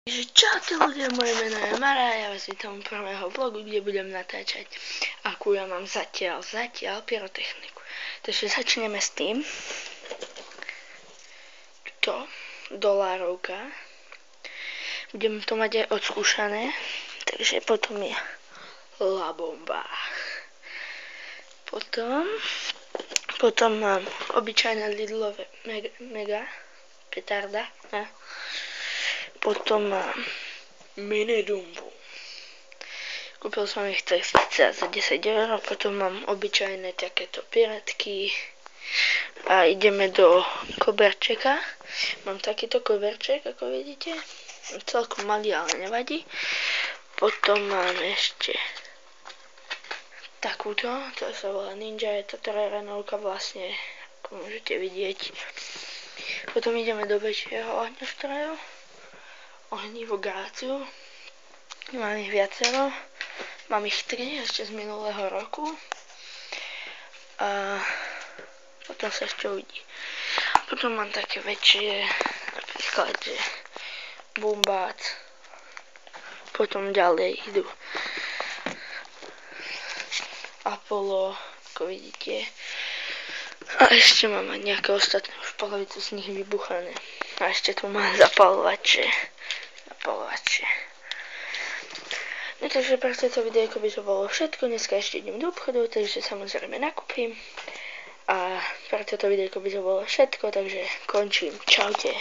Čaute ľudia, moje meno je Mara, ja vás vítam u prvého vlogu, kde budem natáčať, akú ja mám zatiaľ pyrotechniku. Takže začneme s tým. Tuto, dolárovka. Budem to mať aj odskúšané, takže potom je La Bomba. Potom mám obyčajné Lidlové mega petarda. Potom mám mini Dumbo. Kúpil som ich 30 za 10 eur. Potom mám obyčajné takéto piratky. A ideme do koberčeka. Mám takýto koberček, ako vidíte. Celkom malý, ale nevadí. Potom mám ešte takúto. To sa volá Ninja. Je to terénovka vlastne, ako môžete vidieť. Potom ideme do väčšieho ohňostroja. Ohnivo Gáciu. Mám ich viacero. Mám ich 3 ešte z minulého roku. A potom sa ešte uvidí. Potom mám také väčšie, napríklad, že Bumbác. Potom ďalej idú Apollo, ako vidíte. A ešte mám aj nejaké ostatné, už polovicu z nich vybuchané. A ešte tu mám zapalovače. No takže pre toto videjko by to bolo všetko. Dneska ešte idem do obchodu, takže samozrejme nakúpim. A pre toto videjko by to bolo všetko, takže končím. Čaute.